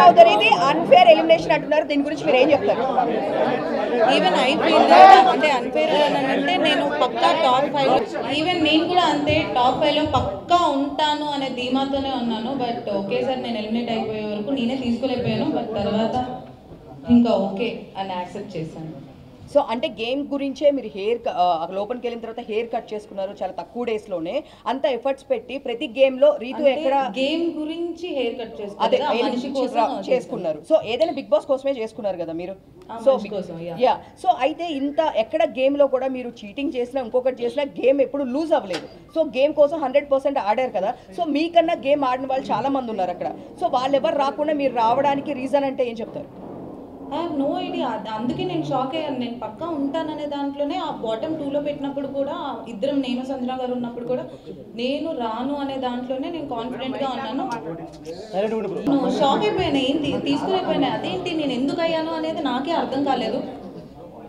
చౌదరిది unfair elimination అంటున్నారు, దీని గురించి మీరు ఏం చెప్తారు? ఈవెన్ ఐ ఫీల్ అంటే అన్ఫేర్ అంటే నేను పక్కా టాప్ 5, ఈవెన్ నేను కూడా అంతే టాప్ 5లో పక్కా ఉంటాను అనే ధీమాతోనే ఉన్నాను. బట్ ఒకేసారి నేను ఎలిమినేట్ అయిపోయే వరకు నేనే తీసుకోలేకపోయాను. బట్ తర్వాత ఇంకా ఓకే అని యాక్సెప్ట్ చేశాను. సో అంటే గేమ్ గురించే మీరు లోపలికి వెళ్ళిన తర్వాత హెయిర్ కట్ చేసుకున్నారు చాలా తక్కువ డేస్లోనే, అంత ఎఫర్ట్స్ పెట్టి ప్రతి గేమ్లో రీతు ఎక్కడ గేమ్ గురించి హెయిర్ కట్ చేసుకున్నారు. సో ఏదైనా బిగ్ బాస్ కోసమే చేసుకున్నారు కదా మీరు. సో యా, సో అయితే ఇంత ఎక్కడ గేమ్లో కూడా మీరు చీటింగ్ చేసినా ఇంకొకటి చేసినా గేమ్ ఎప్పుడు లూజ్ అవ్వలేదు. సో గేమ్ కోసం 100% ఆడారు కదా. సో మీకన్నా గేమ్ ఆడిన వాళ్ళు చాలా మంది ఉన్నారు అక్కడ. సో వాళ్ళు ఎవరు రాకుండా మీరు రావడానికి రీజన్ అంటే ఏం చెప్తారు? I have no idea. అందుకే నేను షాక్ అయ్యాను. నేను పక్కా ఉంటాననే దాంట్లోనే ఆ బాటమ్ 2లో పెట్టినప్పుడు కూడా ఇద్దరం, నేను సంజన గారు ఉన్నప్పుడు కూడా నేను రాను అనే దాంట్లోనే నేను కాన్ఫిడెంట్గా ఉన్నాను. షాక్ అయిపోయాను, ఏంటి తీసుకోలేకపోయినా, అదేంటి నేను ఎందుకు అయ్యాను అనేది నాకే అర్థం కాలేదు.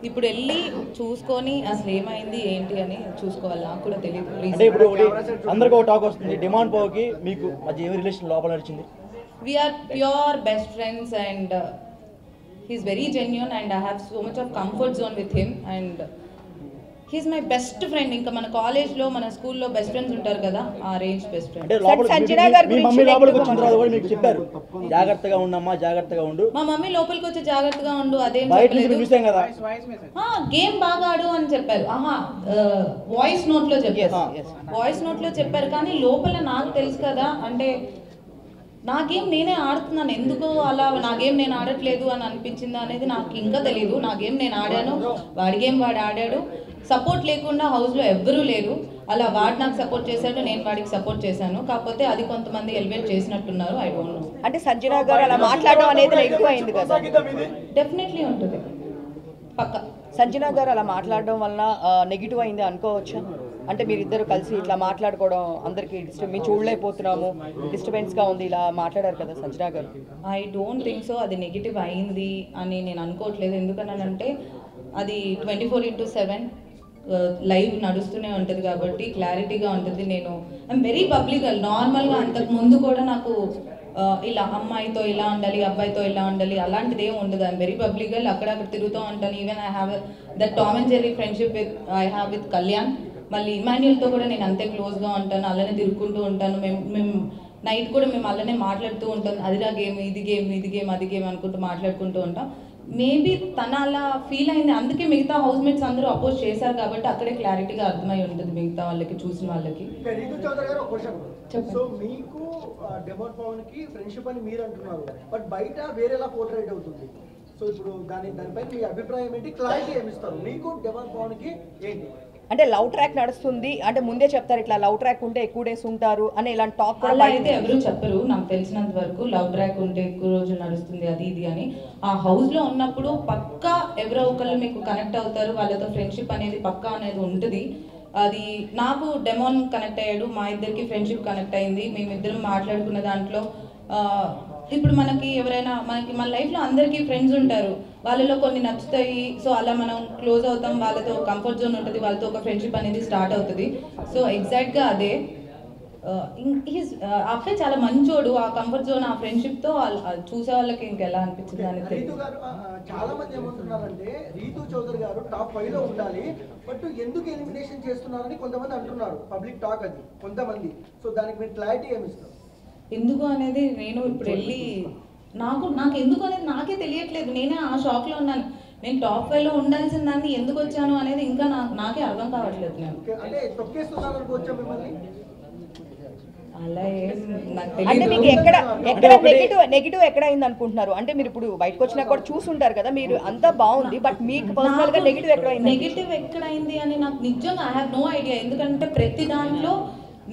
ఇప్పుడు వెళ్ళి చూసుకొని అసలు ఏమైంది ఏంటి అని చూసుకోవాలి, నాకు కూడా తెలియదు. అందరికీ ఒక టాక్ వస్తుంది, డిమాండ్ పోకి మీకు మధ్య ఏమి రిలేషన్ లోపల నడిచింది? We're pure best friends and he's very genuine and I have so much of comfort zone with him and he's my best friend. ఇంకా మన కాలేజ్ లో మన స్కూల్లో బెస్ట్ ఫ్రెండ్స్ ఉంటారు కదా, ఆ రేంజ్ బెస్ట్ ఫ్రెండ్. సంజన గారి గురించి లోపలికి వచ్చిన తర్వాత కూడా మీకు చెప్పారు జాగ్రత్తగా ఉండమ్మా, జాగ్రత్తగా ఉండు. మా మమ్మీ లోపలికి వచ్చి జాగ్రత్తగా ఉండు అదేం చూసాం కదా, గేమ్ బాగా ఆడు అని చెప్పారు. వాయిస్ నోట్ లో చెప్పారు, వాయిస్ నోట్ లో చెప్పారు. కానీ లోపల నాకు తెలుసు కదా, అంటే నా గేమ్ నేనే ఆడుతున్నాను, ఎందుకు అలా నా గేమ్ నేను ఆడట్లేదు అని అనిపించిందా అనేది నాకు ఇంకా తెలియదు. నా గేమ్ నేను ఆడాను, వాడి గేమ్ వాడు ఆడాడు. సపోర్ట్ లేకుండా హౌస్లో ఎవ్వరూ లేరు. అలా వాడు నాకు సపోర్ట్ చేశాడు, నేను వాడికి సపోర్ట్ చేశాను. కాకపోతే అది కొంతమంది ఎలివేట్ చేసినట్టున్నారు, ఐ డోంట్ నో. అంటే సంజన గారు అలా మాట్లాడడం అనేది నెగిటివ్ అయింది కదా? డెఫినెట్లీ ఉంటుంది, పక్కా. సంజన గారు అలా మాట్లాడడం వలన నెగిటివ్ అయింది అనుకోవచ్చా? అంటే మీరిద్దరు కలిసి ఇట్లా మాట్లాడుకోవడం అందరికి మేము చూడలేకపోతున్నాము, డిస్టర్బెన్స్గా ఉంది, ఇలా మాట్లాడారు కదా సంజన గారు. ఐ డోంట్ థింక్ సో అది నెగిటివ్ అయింది అని నేను అనుకోవట్లేదు. ఎందుకనంటే అది 24/7 లైవ్ నడుస్తూనే ఉంటుంది కాబట్టి క్లారిటీగా ఉంటుంది. నేను ఐఎమ్ వెరీ పబ్లిక్, నార్మల్గా అంతకు ముందు కూడా నాకు ఇలా అమ్మాయితో ఇలా ఉండాలి, అబ్బాయితో ఇలా ఉండాలి అలాంటిది ఏమి ఉండదు. ఐఎమ్ వెరీ పబ్లిక్, అక్కడక్కడ తిరుగుతూ ఉంటాను. Even I have that Tom and Jerry friendship with Kalyan. మళ్ళీ ఇమాన్యుయల్తో కూడా నేను అంతే క్లోజ్గా ఉంటాను, అలానే తిరుగుకుంటూ ఉంటాను. మేము నైట్ కూడా మేము అలానే మాట్లాడుతూ ఉంటాం, అదిరా గేమ్, ఇది గేమ్, ఇది గేమ్, అది గేమ్ అనుకుంటూ మాట్లాడుకుంటూ ఉంటాం. మేబీ తన అలా ఫీల్ అయింది, అందుకే మిగతా హౌస్ మేట్స్ అందరూ అపోజ్ చేశారు కాబట్టి అక్కడే క్లారిటీగా అర్థమై ఉంటుంది మిగతా వాళ్ళకి, చూసిన వాళ్ళకి. సో మీకు డెమోన్ పవన్ కి ఫ్రెండ్షిప్ అని మీరు అంటున్నారు, బట్ బయట వేరేలా పోర్ట్రేట్ అవుతుంది. సో ఇప్పుడు దానిపైన మీ అభిప్రాయం ఏంటి, క్లారిటీ ఏమిస్తారు? మీకు డెమోన్ పవన్ కి ఏంటి అంటే లవ్ ట్రాక్ నడుస్తుంది అంటే ముందే చెప్తారు, ఇట్లా లవ్ ట్రాక్ ఉంటే ఎక్కువ డేస్ ఉంటారు అని ఇలాంటి టాక్ అలా అయితే ఎవరు చెప్పరు. నాకు తెలిసినంత వరకు లవ్ ట్రాక్ ఉంటే ఎక్కువ రోజులు నడుస్తుంది అది ఇది అని. ఆ హౌస్లో ఉన్నప్పుడు పక్కా ఎవరో ఒకళ్ళు మీకు కనెక్ట్ అవుతారు, వాళ్ళతో ఫ్రెండ్షిప్ అనేది పక్కా అనేది ఉంటుంది. అది నాకు డెమోన్ కనెక్ట్ అయ్యాడు, మా ఇద్దరికి ఫ్రెండ్షిప్ కనెక్ట్ అయింది. మేమిద్దరం మాట్లాడుకున్న దాంట్లో ఇప్పుడు మనకి ఎవరైనా మన లైఫ్లో అందరికీ ఫ్రెండ్స్ ఉంటారు, వాళ్ళలో కొన్ని నచ్చుతాయి. సో అలా మనం క్లోజ్ అవుతాం, వాళ్ళతో కంఫర్ట్ జోన్ ఉంటుంది, వాళ్ళతో ఒక ఫ్రెండ్షిప్ అనేది స్టార్ట్ అవుతుంది. సో ఎగ్జాక్ట్గా అదే. అబ్బాయి చాలా మంచోడు, ఆ కంఫర్ట్ జోన్ ఆ ఫ్రెండ్షిప్తో చూసే వాళ్ళకి ఇంకెలా అనిపించింది అని రీతు గారు చాలా మంది ఏమంటున్నారంటే రీతు చౌదరి గారు టాప్ 5లో ఉండాలి, బట్ ఎందుకు ఎలిమినేషన్ చేస్తున్నారని కొంతమంది అంటున్నారు, పబ్లిక్ టాక్ అది కొంతమంది. సో దానికి మీరు క్లారిటీ ఏమిస్తారు? ఎందుకు అనేది నేను ఇప్పుడు వెళ్ళి నాకు ఎందుకు అనేది నాకే తెలియట్లేదు. నేనే ఆ షాక్లో ఉన్నాను. నేను టాప్ 5లో ఉండాల్సిన దాన్ని ఎందుకు వచ్చాను అనేది ఇంకా నాకే అర్థం కావట్లేదు. నేను అలా అంటే మీకు ఎక్కడ నెగిటివ్ ఎక్కడ అయింది అనుకుంటున్నారు? అంటే మీరు ఇప్పుడు బయటకు వచ్చినా కూడా చూసుంటారు కదా, మీరు అంతా బాగుంది, బట్ మీకు పర్సనల్ గా నెగిటివ్ ఎక్కడ అయింది అని నాకు నిజంగా ఐ హావ్ నో ఐడియా. ఎందుకంటే ప్రతి దాంట్లో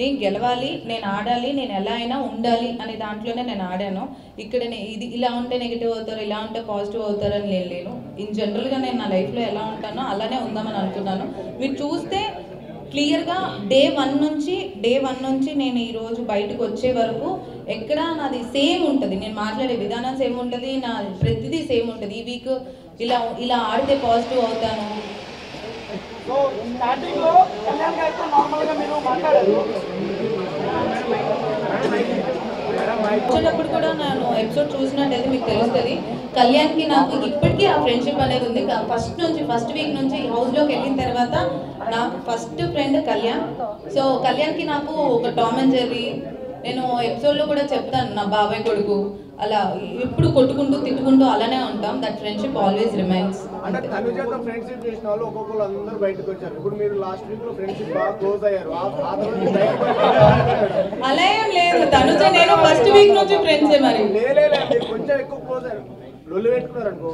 నేను గెలవాలి, నేను ఆడాలి, నేను ఎలా అయినా ఉండాలి అనే దాంట్లోనే నేను ఆడాను. ఇక్కడ ఇది ఇలా ఉంటే నెగిటివ్ అవుతారు, ఇలా ఉంటే పాజిటివ్ అవుతారు అని నేను లేను. ఇన్ జనరల్గా నేను నా లైఫ్లో ఎలా ఉంటానో అలానే ఉందామని అనుకున్నాను. మీరు చూస్తే క్లియర్గా డే వన్ నుంచి నేను ఈరోజు బయటకు వచ్చే వరకు ఎక్కడ నాది సేమ్ ఉంటుంది, నేను మాట్లాడే విధానం సేమ్ ఉంటుంది, నా ప్రతిదీ సేమ్ ఉంటుంది. ఈ వీక్ ఇలా ఆడితే పాజిటివ్ అవుతాను. సో స్టార్టింగ్ లో కళ్యాణ్ గారితో నార్మల్ గా మీరు మాట్లాడారు. వచ్చేటప్పుడు కూడా నేను ఎపిసోడ్ చూసినట్టయితే మీకు తెలుస్తుంది, కళ్యాణ్కి నాకు ఇప్పటికీ ఆ ఫ్రెండ్షిప్ అనేది ఉంది. ఫస్ట్ వీక్ నుంచి హౌస్లోకి వెళ్ళిన తర్వాత నాకు ఫస్ట్ ఫ్రెండ్ కళ్యాణ్. సో కళ్యాణ్కి నాకు ఒక టామ్ అండ్ జెర్రీ, నేను ఎపిసోడ్లో కూడా చెప్తాను నా బాబాయ్ కొడుకు, అలా ఎప్పుడు కొట్టుకుంటూ తిట్టుకుంటూ అలానే ఉంటాం. That friendship always remains. అంటే తనుజతో ఫ్రెండ్షిప్ చేసిన వాళ్ళు ఒక్కొక్కరు అందరూ బయటకు వచ్చారు. ఇప్పుడు మీరు లాస్ట్ వీక్ లో ఫ్రెండ్షిప్ బాగా క్లోజ్ అయ్యారు. అలా ఏం లేదు, తనుజ నేను ఫస్ట్ వీక్ నుంచి ఫ్రెండ్సే. మరి కొంచెం ఎక్కువ క్లోజ్ అయ్యారు, లొల్లి పెట్టుకున్నారు అనుకో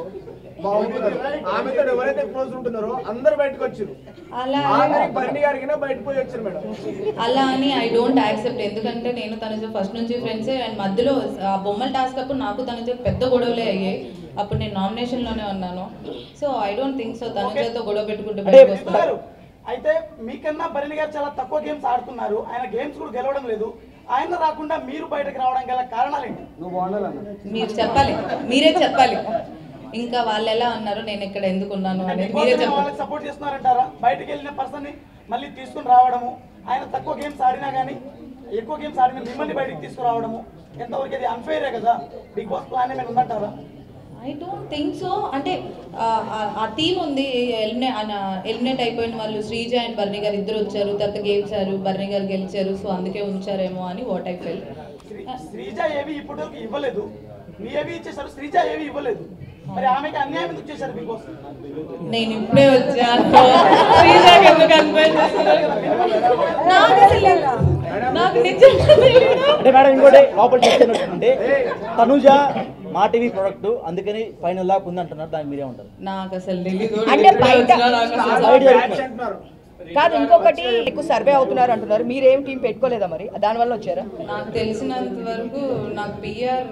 బాగుంటున్నారు. ఆమెతో ఎవరైతే క్లోజ్ ఉంటున్నారో అందరు బయటకు వచ్చారు. అలా బర్ని గారికి బయటకు పోయి వచ్చారు మేడం. అలా అని ఐ డోంట్ యాక్సెప్ట్. ఎందుకంటే నేను తనుజ ఫస్ట్ నుంచి ఫ్రెండ్సే. అండ్ మధ్యలో ఆ బొమ్మల టాస్క్ అప్పుడు నాకు తనుజ పెద్ద గొడవలే అయ్యాయి. అప్పుడు నేను నామినేషన్లోనే ఉన్నాను. So I don't think so తనుజతో గొడవ పెట్టుకుంటూ బయటకు వస్తారు. అయితే మీకన్నా బర్ని గారు చాలా తక్కువ గేమ్స్ ఆడుతున్నారు, ఆయన గేమ్స్ కూడా గెలవడం లేదు. ఆయన రాకుండా మీరు బయటకు రావడం గల కారణాలు ఏంటి? మీరు చెప్పాలి, మీరే చెప్పాలి. ఇంకా వాళ్ళు ఎలా అన్నారు, నేను ఇక్కడ ఎందుకు ఉన్నాను అనేది మీరే చెప్పాలి. సపోర్ట్ చేస్తున్నారంటారా? బయటకు వెళ్ళిన పర్సన్ ని మళ్ళీ తీసుకుని రావడము, ఆయన తక్కువ గేమ్స్ ఆడినా కానీ ఎక్కువ గేమ్స్ ఆడిన మిమ్మల్ని బయటకు తీసుకురావడము ఎంతవరకు అది అన్ఫెయిరే కదా? బిగ్ బాస్ ప్లాన్ ఏమైనా ఉందంటారా? I don't think so. అంటే ఆ టీం ఉంది, ఎలిమినేట్ అయిపోయిన వాళ్ళు శ్రీజ అండ్ బర్ని గారు ఇద్దరు వచ్చారు, తర్వాత గెలిచారు, బర్ని గారు గెలిచారు. సో అందుకే ఉంచారేమో అని వాట్ ఐ ఫెల్. శ్రీజ ఏవి ఇప్పటివరకు ఇవ్వలేదు, మీ ఏవి ఇచ్చేసారు, శ్రీజ ఏవి ఇవ్వలేదు. మరి ఆమెకి అన్యాయం ఎందుకు చేశారు బిగ్ బాస్? నేను ఇప్పుడే వచ్చాను, శ్రీజకి ఎందుకు అనిపించేస్తున్నారు నాకు నిజంగా. అంటే మేడం ఇంకోటి లోపల చెప్తున్నట్టుంటే తనుజ మా టీవీ ప్రొడక్ట్ అందుకని ఫైనల్ దాకా ఉంది అంటున్నారు, దానికి మీరే ఉంటారు. నాకు అసలు తెలీదు. అంటే బయట అంటున్నారు. కాదు, ఇంకొకటి ఎక్కువ సర్వే అవుతున్నారు అంటున్నారు, మీరేం టీం పెట్టుకోలేదా? మరి దానివల్ల వచ్చారా? నాకు తెలిసినంత వరకు నాకు పిఆర్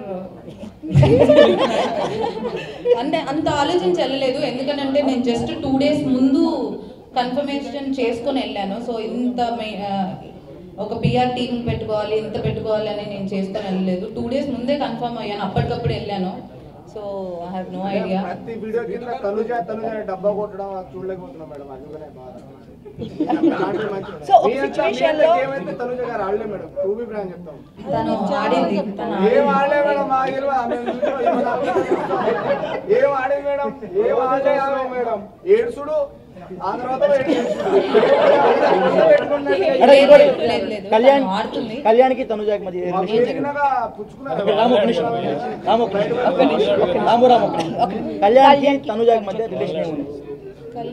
అంటే అంత ఆలోచించి వెళ్ళలేదు. ఎందుకంటే నేను జస్ట్ 2 days ముందు కన్ఫర్మేషన్ చేసుకొని వెళ్ళాను. సో ఇంత ఒక పిఆర్ టీం పెట్టుకోవాలి, ఇంత పెట్టుకోవాలి అని నేను చేసుకొని వెళ్ళలేదు. 2 days ముందే కన్ఫర్మ్ అయ్యాను, అప్పటికప్పుడు వెళ్ళాను. So I have no idea. ప్రతి వీడియో కింద తనుజ డబ్బా కొట్టడం చూడలేకపోతున్నాం మేడం, అందుకనే బాధ. సో ఒక సిచువేషన్ లో ఏమైతే తనుజ గారు ఆడలే మేడం, టూబీ బ్రాండ్ చెప్తాం. తను ఆడింది, ఏం ఆడలే మేడం, మా ఏం ఆడేది మేడం, ఏం ఆడలే మేడం. ఏడుసుడు ఆ తర్వాత కళ్యాణ్కి తనుజాకి మధ్య కళ్యాణ్కి తనుజాకి మధ్య రిలేషన్ ఏముంది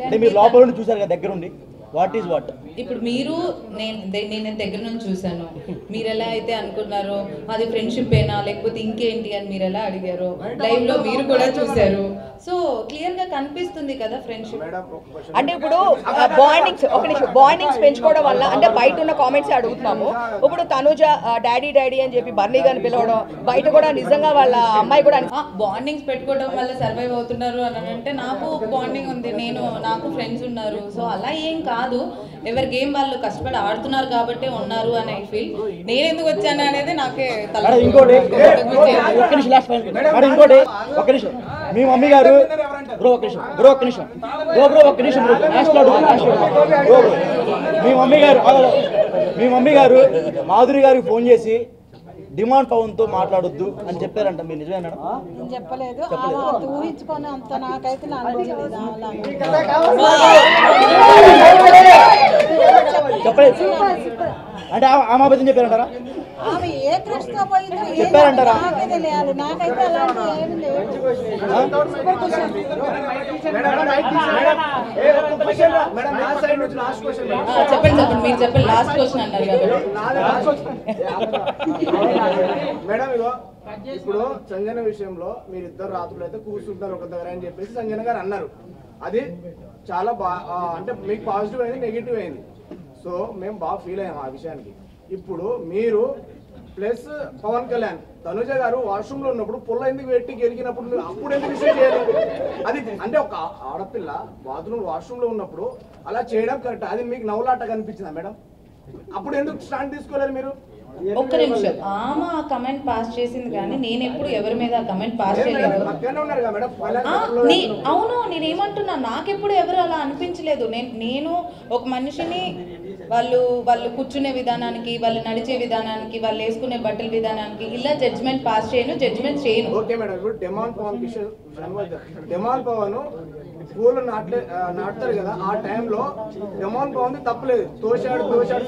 అంటే మీరు లోపల నుండి చూసారు కదా దగ్గర ఉండి, వాట్ ఈస్ వాట్? ఇప్పుడు మీరు నేను దగ్గర నుంచి చూసాను, మీరు ఎలా అయితే అనుకున్నారో అది ఫ్రెండ్షిప్ ఏనా లేకపోతే ఇంకేంటి అని మీరు ఎలా అడిగారో లైవ్ లో మీరు కూడా చూసారు. సో క్లియర్ గా కనిపిస్తుంది కదా ఫ్రెండ్షిప్. అంటే ఇప్పుడు బాండింగ్స్ పెంచుకోవడం వల్ల, అంటే బయట ఉన్న కామెంట్స్ అడుగుతున్నాము. ఇప్పుడు తనుజ డాడీ డాడీ అని చెప్పి బర్నీ గారిని పిలవడం, బయట కూడా నిజంగా వాళ్ళ అమ్మాయి కూడా బాండింగ్స్ పెట్టుకోవడం వల్ల సర్వైవ్ అవుతున్నారు అని అంటే నాకు బాండింగ్ ఉంది, నాకు ఫ్రెండ్స్ ఉన్నారు. సో అలా ఏం కాదు, ఎవరి గేమ్ వాళ్ళు కష్టపడి ఆడుతున్నారు కాబట్టి ఉన్నారు అని ఐ ఫీల్. నేను ఎందుకు వచ్చాను అనేది నాకే ఇంకోటి ఒక నిమిషం, మీ మమ్మీ గారు మీ మమ్మీ గారు మాధురి గారికి ఫోన్ చేసి డిమాండ్ పవన్తో మాట్లాడొద్దు అని చెప్పారంట, మీరు నిజమేనా? చెప్పలేదు, ఊహించుకొని అంత నాకైతే చెప్పలేదు అంటే ఆమె అబద్ధం చెప్పారంటారా? ఆమె ఏ క్రష్ తో పోయిందో చెప్పారంటారా? తెలియాలి, నాకైతే అలాంటి ఏమి లేదు. చెప్పండి మీరు చెప్పండి, లాస్ట్ క్వశ్చన్ అన్నారు కదా మేడం. ఇగో ఇప్పుడు సంజన విషయంలో మీరిద్దరు రాత్రులు అయితే కూర్చుంటారు ఒక దగ్గర అని చెప్పేసి సంజన గారు అన్నారు. అది చాలా అంటే మీకు పాజిటివ్ అయింది, నెగిటివ్ అయింది. సో మేము బాగా ఫీల్ అయ్యాము ఆ విషయానికి. ఇప్పుడు మీరు ప్లస్ పవన్ కళ్యాణ్, తనుజ గారు వాష్రూమ్ లో ఉన్నప్పుడు పుల్ల ఎందుకు పెట్టి గెలిగినప్పుడు అప్పుడు ఎందుకు విషయం చేయాలి? అది అంటే ఒక ఆడపిల్ల బాత్రూమ్ వాష్రూమ్ లో ఉన్నప్పుడు అలా చేయడం కరెక్ట్. అది మీకు నవ్వులాట కనిపించిందా మేడం? అప్పుడు ఎందుకు స్టాండ్ తీసుకోలేదు మీరు? ఒక్క నిమిషం, ఆమె ఆ కమెంట్ పాస్ చేసింది కానీ నేను ఎప్పుడు ఎవరి మీద ఆ కమెంట్ పాస్ చేయలేదు. అవును, నేనేమంటున్నా, నాకెప్పుడు ఎవరు అలా అనిపించలేదు. నేను ఒక మనిషిని వాళ్ళు కూర్చునే విధానానికి, వాళ్ళు నడిచే విధానానికి, వాళ్ళు వేసుకునే బట్టల విధానానికి ఇలా జడ్జ్మెంట్ పాస్ జడ్జ్మెంట్ చేయను. ఓకే మేడం, ఇప్పుడు డెమాన్ పవన్ డెమాన్ పవన్ పూలు నాటుతారు కదా, ఆ టైంలో డెమాన్ పవన్ తప్పలేదు, తోశాడు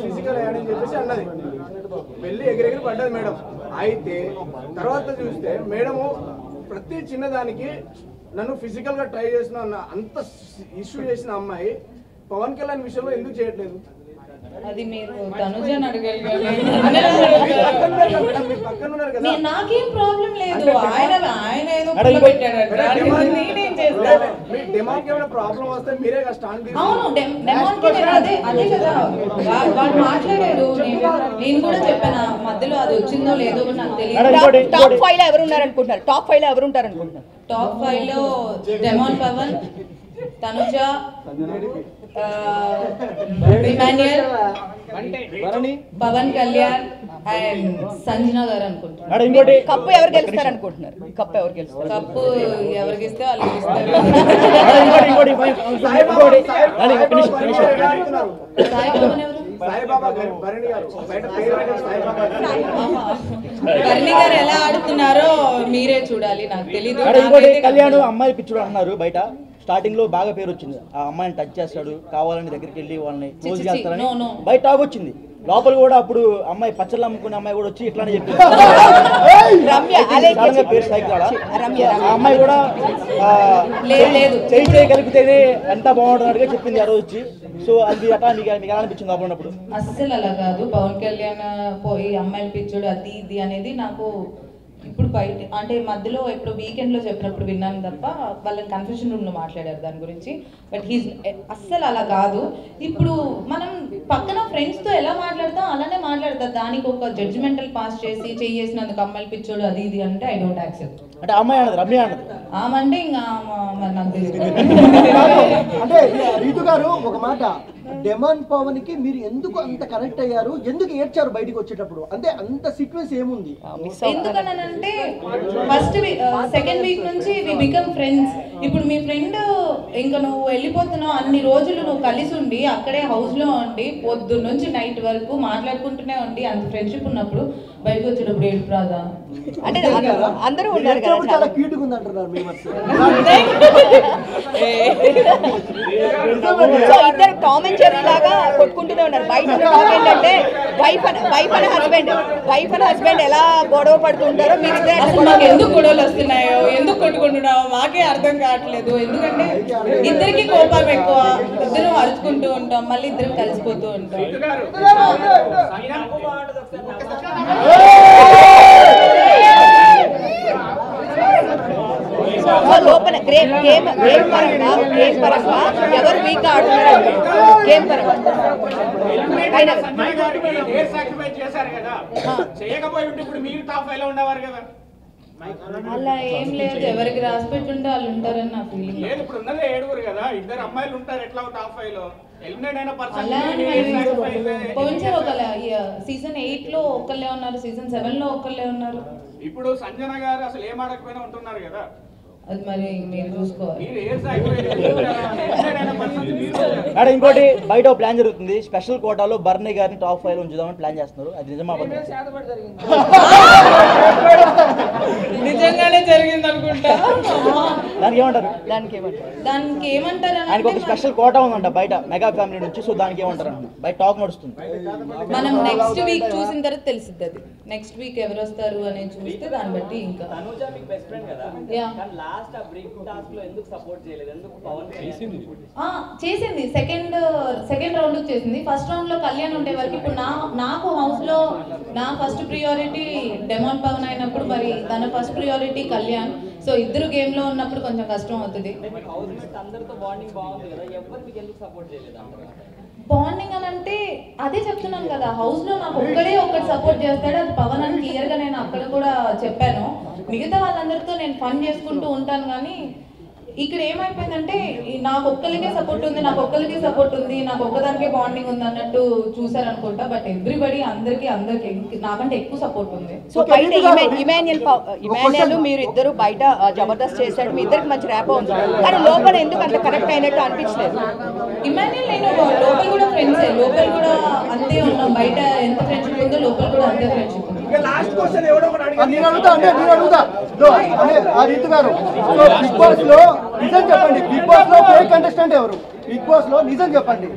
ఫిజికల్ అయ్యాడని చెప్పేసి అన్నది, వెళ్ళి ఎగిరెగిరి పడ్డది మేడం. అయితే తర్వాత చూస్తే మేడము ప్రతి చిన్నదానికి నన్ను ఫిజికల్ గా ట్రై చేసిన అంత ఇష్యూ చేసిన అమ్మాయి పవన్ కళ్యాణ్ విషయంలో ఎందుకు చేయట్లేదు? అది మీరు తనుజని అడగాలి. నాకేం ప్రాబ్లం లేదు, ఆయన ఏదో ప్రాబ్లం వస్తే మీరే స్టాండ్. అవును, అదే కదా వాడు మాట్లాడాడు, నేను కూడా చెప్పాను మధ్యలో, అది వచ్చిందో లేదో నాకు తెలియదు. టాప్ 5 లో ఎవరు ఉన్నారనుకుంటున్నారు? టాప్ 5 లో ఎవరు ఉంటారనుకుంటున్నారు? టాప్ 5 లో డెమాన్ పవన్, తనుజ, ఇమాన్యుయల్, పవన్ కళ్యాణ్ అండ్ సంజన గారు అనుకుంటున్నారు. కప్పు ఎవరు గెలుస్తారు అనుకుంటున్నారు? కప్పు ఎవరికి ఇస్తే వాళ్ళు గెలుస్తారు. భరణి గారు ఎలా ఆడుతున్నారో మీరే చూడాలి, నాకు తెలీదు. కళ్యాణ్ అమ్మాయి పిచ్చుడు అన్నారు బయట, స్టార్టింగ్ లో బాగా పేరు వచ్చింది, ఆ అమ్మాయిని టచ్ చేస్తాడు, కావాలని దగ్గరికి వెళ్ళి వాళ్ళని క్లోజ్ చేస్తారని బయట టాక్ వచ్చింది. లోపల కూడా అప్పుడు అమ్మాయి పచ్చళ్ళు అమ్ముకునే అమ్మాయి కూడా వచ్చి ఇట్లానే చెప్పింది, పేరు సైకిల్. ఆ అమ్మాయి కూడా చేయగలిగితేనే ఎంత బాగుంటున్నట్టుగా చెప్పింది ఆ రోజు వచ్చి. సో అది అట్లా మీకు ఎలా అనిపించింది లోపల ఉన్నప్పుడు? అస్సలు అలా కాదు, పవన్ కళ్యాణ్ పోయి అమ్మాయిలు పిచ్చుడు అది ఇది అనేది నాకు ఇప్పుడు బయట అంటే మధ్యలో ఎప్పుడు వీకెండ్లో చెప్పినప్పుడు విన్నాను తప్ప, వాళ్ళని కన్ఫ్యూషన్ రూమ్లో మాట్లాడారు దాని గురించి. బట్ అస్సలు అలా కాదు. ఇప్పుడు మనం పక్కన ఫ్రెండ్స్తో ఎలా మాట్లాడతాం అలానే మాట్లాడతాం, దానికి ఒక జడ్జిమెంటల్ పాస్ చేసి చేసినందుకు అమ్మాయిలు పిచ్చోడు అది ఇది అంటే ఐ డోంట్ యాక్సెప్ట్. అంటే అమ్మాయి అన్నది రమ్య అన్నది ఆమంటే ఇంకా మరి నాకు తెలియదు. అంటే రీతు గారు ఒక మాట, డెమాన్ పవన్ కి మీరు ఎందుకు అంత కనెక్ట్ అయ్యారు, ఎందుకు ఏడ్చారు బయటికి వచ్చేటప్పుడు? అంటే అంత సీక్వెన్స్ ఏముంది? ఎందుకనంటే ఫస్ట్ సెకండ్ వీక్ నుంచి వి బికమ్ ఫ్రెండ్స్. ఇప్పుడు మీ ఫ్రెండ్ ఇంకా నువ్వు వెళ్ళిపోతున్నావు, అన్ని రోజులు నువ్వు కలిసి ఉండి అక్కడే హౌస్ లో ఉండి పొద్దున్న నుంచి నైట్ వరకు మాట్లాడుకుంటూనే ఉండి అంత ఫ్రెండ్షిప్ ఉన్నప్పుడు బయటకు వచ్చేటప్పుడు ఏడుపు రాదా? అంటే అందరూ ఉన్నారు కదా, చాలా క్యూట్ గా ఉంది అంటున్నారు మీ ఇద్దరు టామ్ అండ్ జెర్రీ లాగా కొట్టుకుంటూనే ఉన్నారు. బయట టాక్ ఏంటంటే వైఫ్ అండ్ హస్బెండ్ ఎలా గొడవ పడుతుంటారో మీరు ఎందుకు గొడవలు వస్తున్నాయో, ఎందుకు కొట్టుకుంటున్నావో మాకే అర్థం కావట్లేదు. ఎందుకంటే ఇద్దరికి కోపం ఎక్కువ, ఇద్దరు అరుచుకుంటూ ఉంటాం, మళ్ళీ ఇద్దరు కలిసిపోతూ ఉంటాం. లోపల గేమ్ పరంగా ఎవరు వీక్ గా ఆడుతున్నారు? గేమ్ పరంగా అలా ఏం లేదు, ఎవరికి రాసి పెట్టుంటే వాళ్ళు ఉంటారని నా ఫీలింగ్. కొంచెం ఒక సీజన్ 8 లో ఒకళ్ళే ఉన్నారు, సీజన్ 7 లో ఒకళ్ళే ఉన్నారు. ఇప్పుడు సంజన గారు అసలు ఏం ఆడకపోయినా ఉంటున్నారు కదా, అది మరి మీరు చూసుకోవాలి. ఇంకోటి బయట ప్లాన్ జరుగుతుంది, స్పెషల్ కోటాలో బర్నీ గారిని టాప్ 5 లో ఉంచుదామని ప్లాన్ చేస్తున్నారు, అది నిజమా? నిజంగానే జరిగింది అనుకుంటా. దానికి ఏమంటారు? దానికి ఏమంటారు? ఆయనకు ఒక స్పెషల్ కోటా ఉందంట బయట మెగా ఫ్యామిలీ నుంచి, సో దానికి ఏమంటారు అంట బయట టాక్ నడుస్తుంది. మనం నెక్స్ట్ వీక్ చూసిన తర్వాత తెలిసిద్ది, అది నెక్స్ట్ వీక్ ఎవరు వస్తారు అనేది చూస్తే దాన్ని బట్టి ఇంకా. చేసింది సెకండ్ రౌండ్ చేసింది, ఫస్ట్ రౌండ్ లో కళ్యాణ్ ఉండే వరకు. ఇప్పుడు నాకు హౌస్ లో నా ఫస్ట్ ప్రియారిటీ డెమాన్ పవన్ అయినప్పుడు మరి తన ఫస్ట్ ప్రియారిటీ కళ్యాణ్. సో ఇద్దరు గేమ్ లో ఉన్నప్పుడు కొంచెం కష్టం అవుతుంది. బాండింగ్ అని అంటే అదే చెప్తున్నాను కదా, హౌస్ లో నాకు ఒక్కడే ఒకటి సపోర్ట్ చేస్తాడు, అది పవన్ అని క్లియర్ గా నేను అక్కడ కూడా చెప్పాను. మిగతా వాళ్ళందరితో నేను ఫన్ చేసుకుంటూ ఉంటాను, కానీ ఇక్కడ ఏమైపోయిందంటే నాకు ఒక్కరికే సపోర్ట్ ఉంది, నాకు ఒక్కదానికే బాండింగ్ ఉంది అన్నట్టు చూసారనుకుంటా. బట్ ఎవ్రీబడి అందరికి నాకంటే ఎక్కువ సపోర్ట్ ఉంది. సో బయట ఇమాన్యుయల్ మీరు ఇద్దరు బయట జబర్దస్త్ చేశాడు, మీ ఇద్దరికి మంచి ర్యాప్ ఉంది, కానీ లోపల ఎందుకు అంత కనెక్ట్ అయినట్టు అనిపించలేదు? ఇమాన్యుయల్ నేను లోపల కూడా ఫ్రెండ్స్, లోపల కూడా అంతే ఉన్నాం. బయట ఎంత ఫ్రెండ్షిప్ ఉందో లోపల కూడా అంతే ఫ్రెండ్షిప్ ఉంది. లాస్ట్ క్వశ్చన్ ఎవడో ఒకటి అడిగారు. నేను అడుగుతా రీతు గారు, బిగ్ బాస్ లో నిజం చెప్పండి, బిగ్ బాస్ లో ఫేక్ కంటెస్టెంట్ ఎవరు? బిగ్ బాస్ లో నిజం చెప్పండి,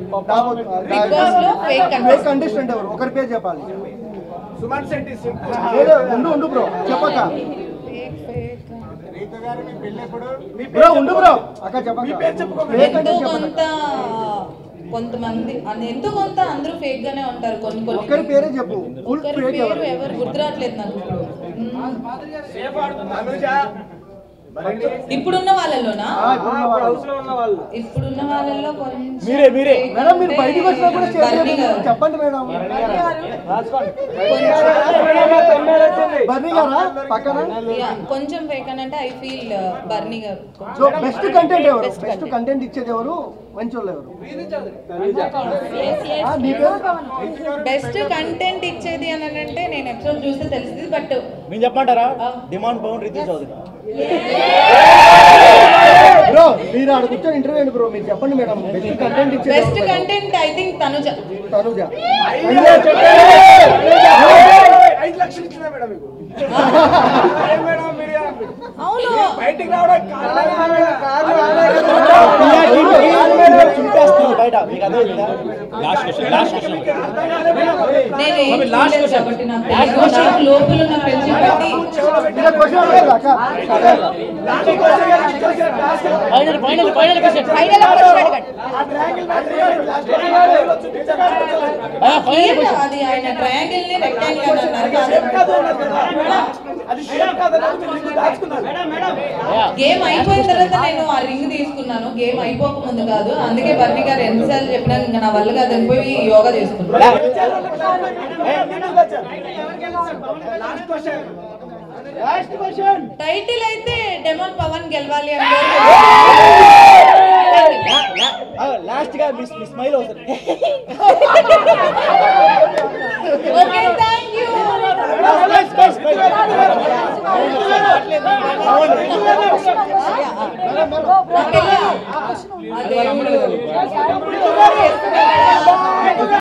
బిగ్ బాస్ లో ఫేక్ కంటెస్టెంట్ ఎవరు? ఒకరి పేరు చెప్పాలి. సుమన్ శెట్టి ఏదో ఉండు బ్రో చెప్పక. బ్రో ఉండు బ్రో అక్క చెప్పక. ఎంతో కొంత కొంతమంది ఎంతో కొంత అందరూ ఫేక్ గానే ఉంటారు. కొన్ని ఒకరి పేరే చెప్పు. ఒకరి పేరు ఎవరు గుర్తురాట్లేదు నాకు. ఇప్పుడున్న వాళ్ళలోనా? ఇప్పుడున్న వాళ్ళలో మీరే మేడం మీరు బయటకు వచ్చినా కూడా చెప్పండి మేడం. బర్నీ గారా పక్కన? కొంచెం ఫేక్ అని అంటే ఐ ఫీల్ బర్నీ గారు. సో బెస్ట్ కంటెంట్ ఎవరు? బెస్ట్ కంటెంట్ ఇచ్చేది ఎవరు? మంచి వాళ్ళు ఎవరు? బెస్ట్ కంటెంట్ ఇచ్చేది అని అంటే నేను ఎపిసోడ్ చూస్తే తెలిసింది. బట్ మీరు చెప్పమంటారా? డిమాండ్ పవన్ రితు చౌదరి. బ్రో మీరు ఆడ కూర్చొని ఇంటర్వ్యూ అండి బ్రో, మీరు చెప్పండి మేడం. బెస్ట్ కంటెంట్ ఇచ్చేది best content I think Tanuja. 5 లక్షలు ఇచ్చినా మేడం మీకు. అవును బయటికి రావడం బయట మీకు అర్థమైందా? నేను కాబట్టి నాకు లోపల ఉన్న ఫ్రెండ్షిప్ బట్టి అది ఆయన ట్రయాంగిల్ ని రెక్టాంగిల్ అన్నారు. గేమ్ అయిపోయిన తర్వాత నేను ఆ రింగ్ తీసుకున్నాను, గేమ్ అయిపోక ముందు కాదు. అందుకే బర్నీ గారు ఎన్నిసార్లు చెప్పినా ఇంకా నా వల్ల కాదు పోయి యోగా చేసుకున్నాను. టైటిల్ అయితే డెమోన్ పవన్ గెలవాలి అని లాస్ట్ గా మీ స్మైల్ అవుతుంది. Okay thank you. నాకు